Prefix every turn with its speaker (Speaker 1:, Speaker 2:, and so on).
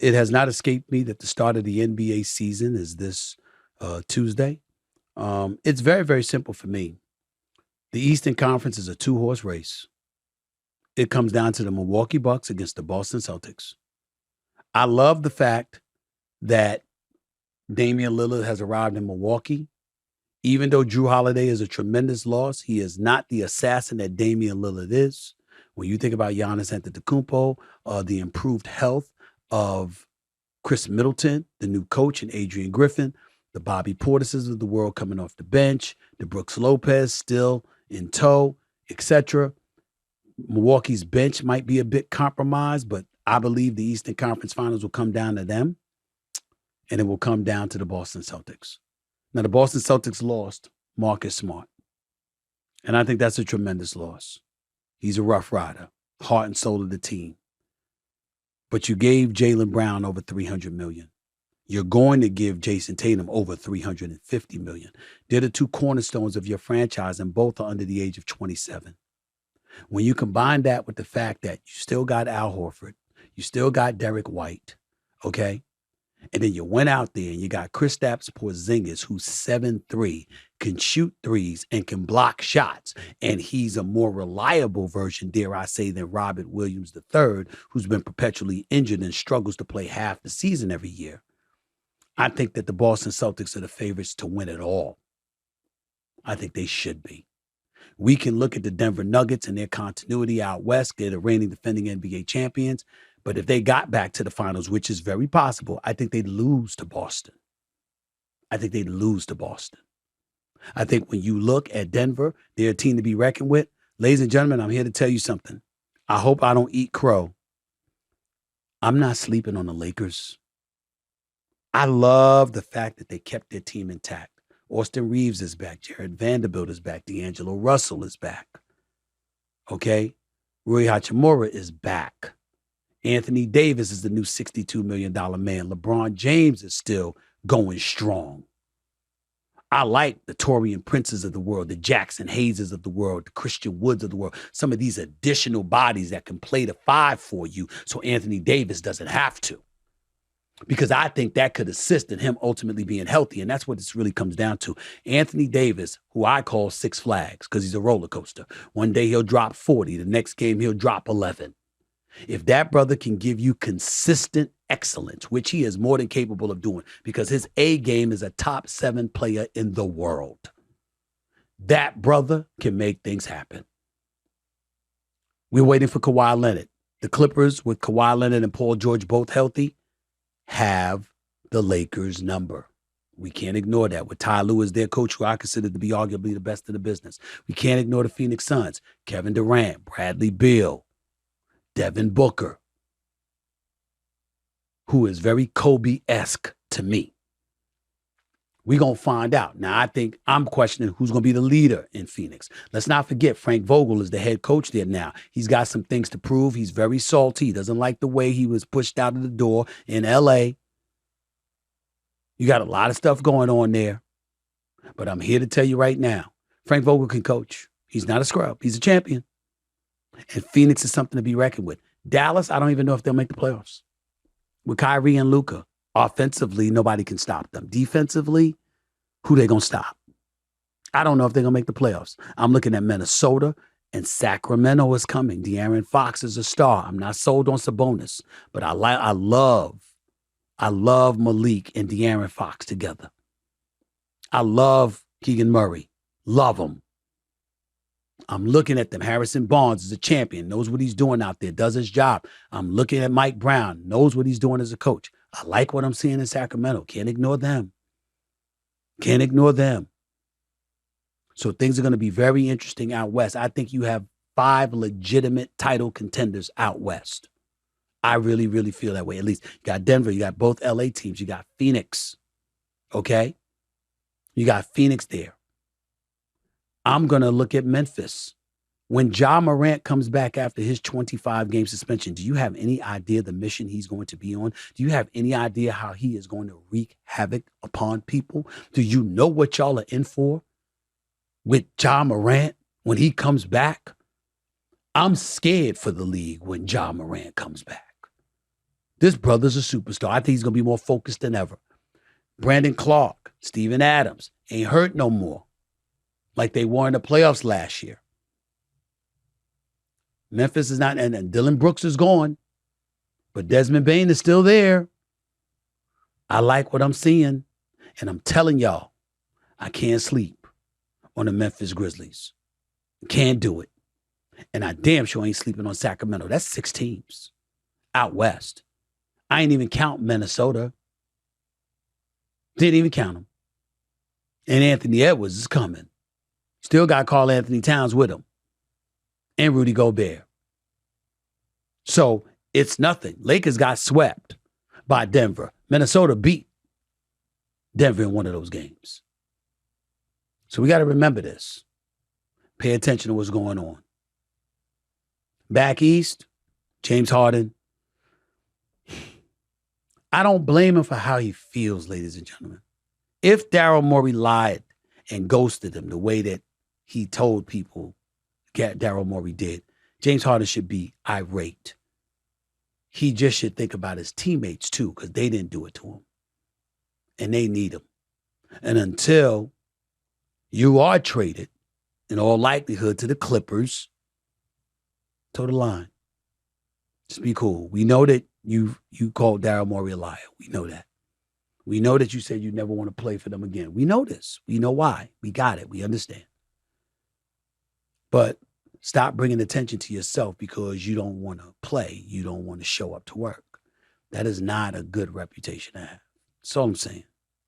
Speaker 1: It has not escaped me that the start of the NBA season is this Tuesday. It's very, very simple for me. The Eastern Conference is a two-horse race. It comes down to the Milwaukee Bucks against the Boston Celtics. I love the fact that Damian Lillard has arrived in Milwaukee. Even though Drew Holiday is a tremendous loss, he is not the assassin that Damian Lillard is. When you think about Giannis Antetokounmpo, the improved health of Chris Middleton, the new coach, and Adrian Griffin, the Bobby Portises of the world coming off the bench, the Brooks Lopez still in tow, etc. Milwaukee's bench might be a bit compromised, but I believe the Eastern Conference Finals will come down to them, and it will come down to the Boston Celtics. Now, the Boston Celtics lost Marcus Smart, and I think that's a tremendous loss. He's a rough rider, heart and soul of the team. But you gave Jaylen Brown over $300 million. You're going to give Jason Tatum over $350 million. They're the two cornerstones of your franchise, and both are under the age of 27. When you combine that with the fact that you still got Al Horford, you still got Derek White, okay? And then you went out there and you got Kristaps Porzingis, who's 7'3", can shoot threes and can block shots. And he's a more reliable version, dare I say, than Robert Williams III, who's been perpetually injured and struggles to play half the season every year. I think that the Boston Celtics are the favorites to win it all. I think they should be. We can look at the Denver Nuggets and their continuity out west. They're the reigning defending NBA champions. But if they got back to the finals, which is very possible, I think they'd lose to Boston. I think when you look at Denver, they're a team to be reckoned with. Ladies and gentlemen, I'm here to tell you something. I hope I don't eat crow. I'm not sleeping on the Lakers. I love the fact that they kept their team intact. Austin Reeves is back. Jared Vanderbilt is back. D'Angelo Russell is back. Okay? Rui Hachimura is back. Anthony Davis is the new $62 million man. LeBron James is still going strong. I like the Torian Princes of the world, the Jackson Hayeses of the world, the Christian Woods of the world, some of these additional bodies that can play the five for you so Anthony Davis doesn't have to. Because I think that could assist in him ultimately being healthy, and that's what this really comes down to. Anthony Davis, who I call Six Flags because he's a roller coaster. One day he'll drop 40. The next game he'll drop 11. If that brother can give you consistent excellence, which he is more than capable of doing because his A game is a top 7 player in the world, that brother can make things happen. We're waiting for Kawhi Leonard. The Clippers, with Kawhi Leonard and Paul George both healthy, have the Lakers' number. We can't ignore that. With Ty Lue as their coach, who I consider to be arguably the best in the business. We can't ignore the Phoenix Suns. Kevin Durant, Bradley Beal, Devin Booker, who is very Kobe-esque to me. We're going to find out. Now, I think I'm questioning who's going to be the leader in Phoenix. Let's not forget Frank Vogel is the head coach there now. He's got some things to prove. He's very salty. He doesn't like the way he was pushed out of the door in L.A. You got a lot of stuff going on there. But I'm here to tell you right now, Frank Vogel can coach. He's not a scrub. He's a champion. And Phoenix is something to be reckoned with. Dallas, I don't even know if they'll make the playoffs. With Kyrie and Luka, offensively, nobody can stop them. Defensively, who they going to stop? I don't know if they're going to make the playoffs. I'm looking at Minnesota, and Sacramento is coming. De'Aaron Fox is a star. I'm not sold on Sabonis, but I love Malik and De'Aaron Fox together. I love Keegan Murray. Love him. I'm looking at them. Harrison Barnes is a champion, knows what he's doing out there, does his job. I'm looking at Mike Brown, knows what he's doing as a coach. I like what I'm seeing in Sacramento. Can't ignore them. So things are going to be very interesting out west. I think you have 5 legitimate title contenders out west. I really, really feel that way. At least you got Denver, you got both LA teams, you got Phoenix. Okay? You got Phoenix there. I'm going to look at Memphis. When Ja Morant comes back after his 25-game suspension, do you have any idea the mission he's going to be on? Do you have any idea how he is going to wreak havoc upon people? Do you know what y'all are in for with Ja Morant when he comes back? I'm scared for the league when Ja Morant comes back. This brother's a superstar. I think he's going to be more focused than ever. Brandon Clark, Steven Adams ain't hurt no more like they were in the playoffs last year. Memphis is not, and Dylan Brooks is gone, but Desmond Bane is still there. I like what I'm seeing, and I'm telling y'all, I can't sleep on the Memphis Grizzlies. Can't do it. And I damn sure ain't sleeping on Sacramento. That's 6 teams out west. I ain't even count Minnesota. Didn't even count them. And Anthony Edwards is coming. Still got Karl Anthony Towns with him. And Rudy Gobert. So it's nothing. Lakers got swept by Denver. Minnesota beat Denver in one of those games. So we got to remember this. Pay attention to what's going on. Back east, James Harden. I don't blame him for how he feels, ladies and gentlemen. If Daryl Morey lied and ghosted him the way that he told people Daryl Morey did, James Harden should be irate. He just should think about his teammates too, because they didn't do it to him. And they need him. And until you are traded, in all likelihood, to the Clippers, toe the line. Just be cool. We know that you called Daryl Morey a liar. We know that. We know that you said you never want to play for them again. We know this. We know why. We got it. We understand. But stop bringing attention to yourself because you don't want to play. You don't want to show up to work. That is not a good reputation to have. That's all I'm saying.